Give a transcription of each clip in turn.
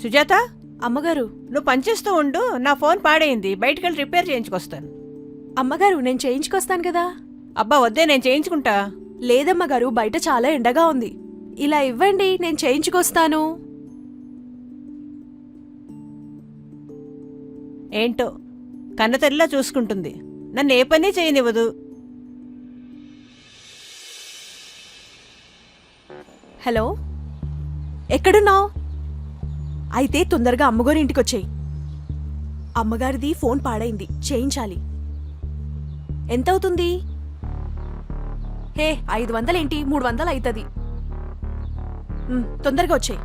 సుజాత, అమ్మగారు నువ్వు పనిచేస్తూ ఉండు. నా ఫోన్ పాడైంది, బయటికెళ్ళి రిపేర్ చేయించుకొస్తాను. అమ్మగారు నేను చేయించుకొస్తాను కదా. అబ్బా వద్దే, నేను చేయించుకుంటా. లేదమ్మగారు, బయట చాలా ఎండగా ఉంది. ఇలా ఇవ్వండి, నేను చేయించుకొస్తాను. ఏంటో కన్నతల్లిలా చూసుకుంటుంది, నన్ను ఏ పని చేయనివ్వదు. హలో, ఎక్కడున్నావు? అయితే తొందరగా అమ్మగారి ఇంటికొచ్చేయి. అమ్మగారిది ఫోన్ పాడైంది, చేయించాలి. ఎంతవుతుంది? హే, 500 ఏంటి, 300 అవుతుంది. తొందరగా వచ్చేయి.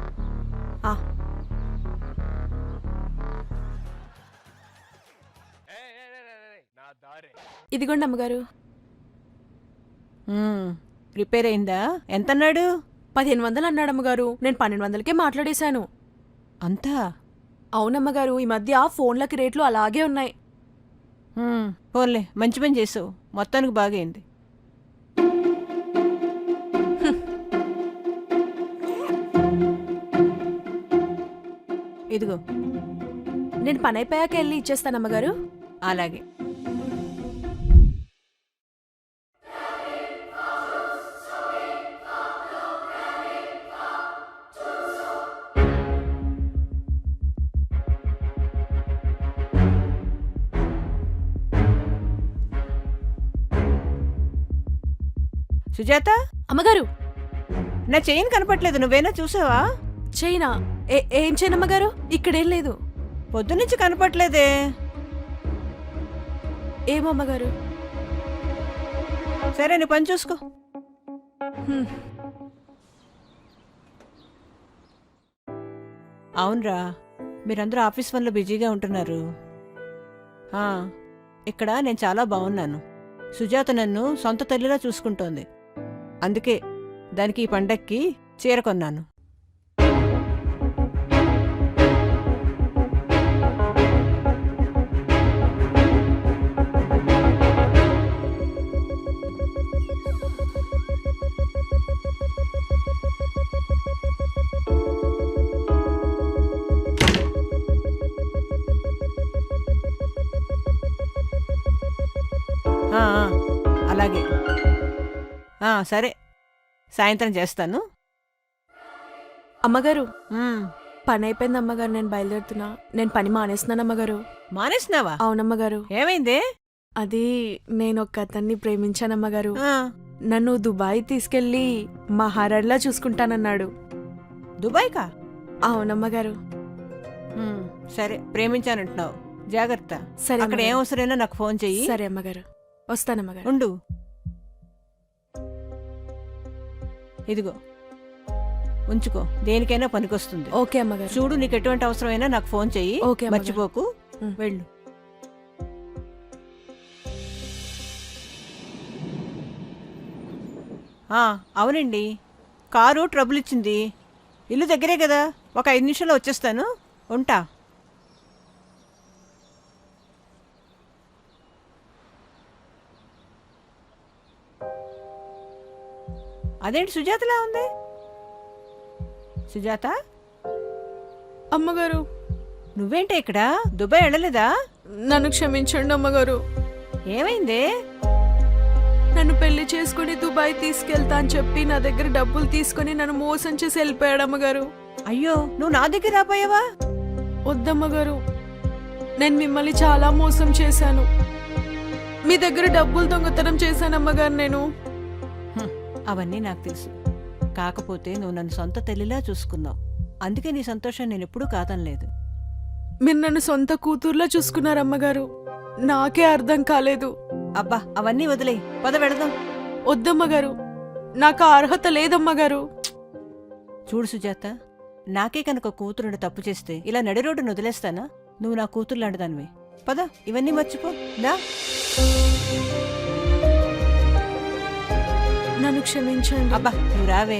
ఇదిగోండి అమ్మగారు. రిపేర్ అయిందా? ఎంతన్నాడు? 1500 అన్నాడు అమ్మగారు. నేను 1200కే మాట్లాడేశాను. అంతా? అవునమ్మగారు, ఈ మధ్య ఫోన్లకి రేట్లు అలాగే ఉన్నాయి. పోన్లే, మంచి పని చేసావు. మొత్తానికి బాగైంది. ఇదిగో, నేను పని అయిపోయాక వెళ్ళి ఇచ్చేస్తానమ్మగారు. అలాగే. సుజాత, అమ్మగారు, నా చైన్ కనపట్లేదు, నువ్వేనా చూసావా? చైనా? ఏం చేయనమ్మగారు, ఇక్కడేం లేదు. పొద్దునుంచి కనపట్లేదే. ఏమో అమ్మగారు. సరే, నీ పని చూసుకో. అవునరా, మీరందరూ ఆఫీస్ పనిలో బిజీగా ఉంటున్నారు. ఇక్కడ నేను చాలా బాగున్నాను. సుజాత నన్ను సొంత తల్లిలా చూసుకుంటోంది. అందుకే దానికి ఈ పండక్కి చీర కొన్నాను. అలాగే. సరే, సాయంత్రం చేస్తాను. అమ్మగారు, పని అయిపోయింది అమ్మగారు, నేను బయలుదేరుతున్నా. నేను పని మానేస్తున్నాను అమ్మగారు. మానేస్తున్నావా? అవునమ్మగారు. ఏమైంది? అది నేను ఒక అతన్ని ప్రేమించానమ్మగారు. నన్ను దుబాయ్ తీసుకెళ్లి మహారాణిలా చూసుకుంటానన్నాడు. దుబాయ్కా? అవునమ్మగారు. సరే, ప్రేమించానంటున్నావు, జాగ్రత్త. సరే, అక్కడ ఏం అవసరమైనా నాకు ఫోన్ చెయ్యి. సరే అమ్మగారు, వస్తానమ్మగారు. ఉండు. ఇదిగో ఉంచుకో, దేనికైనా పనికొస్తుంది. ఓకే అమ్మగారు. చూడు, నీకు ఎటువంటి అవసరమైనా నాకు ఫోన్ చెయ్యి. ఓకే, మర్చిపోకు. వెళ్ళు. అవునండి, కారు ట్రబుల్ ఇచ్చింది. ఇల్లు దగ్గరే కదా, ఒక 5 నిమిషాల్లో వచ్చేస్తాను. ఉంటా. అదేంటి సుజాతలా ఉంది? సుజాత, అమ్మగారు, నువ్వేంటి ఇక్కడ? దుబాయ్ వెళ్ళలేదా? నన్ను క్షమించండి అమ్మగారు. ఏమైంది? నన్ను పెళ్లి చేసుకుని దుబాయ్ తీసుకెళ్తా అని చెప్పి నా దగ్గర డబ్బులు తీసుకుని నన్ను మోసం చేసి వెళ్ళిపోయాడు అమ్మగారు. అయ్యో, నువ్వు నా దగ్గర రాపోయావా? వద్దమ్మగారు, నేను మిమ్మల్ని చాలా మోసం చేశాను. మీ దగ్గర డబ్బులు దొంగతనం చేశాను అమ్మగారు నేను. అవన్నీ నాకు తెలుసు. కాకపోతే నువ్వు నన్ను సొంత తల్లిలా చూసుకున్నావు. అందుకే నీ సంతోషం నేను ఎప్పుడూ కాదనలేదు. మీరు నన్ను సొంత కూతుర్లా చూసుకున్నారమ్మగారు. నాకే అర్థం కాలేదు. అబ్బా, అవన్నీ వదిలే, పద వెళదాం. వద్దమ్మగారు, నాకు అర్హత లేదమ్మగారు. చూడు సుజాత, నాకే కనుక కూతురుని తప్పు చేస్తే ఇలా నడి రోడ్డును వదిలేస్తానా? నువ్వు నా కూతురు లాంటిదానివి. పద, ఇవన్నీ మర్చిపో. నా నన్ను క్షమించండి. అబ్బా, నువ్వు రావే.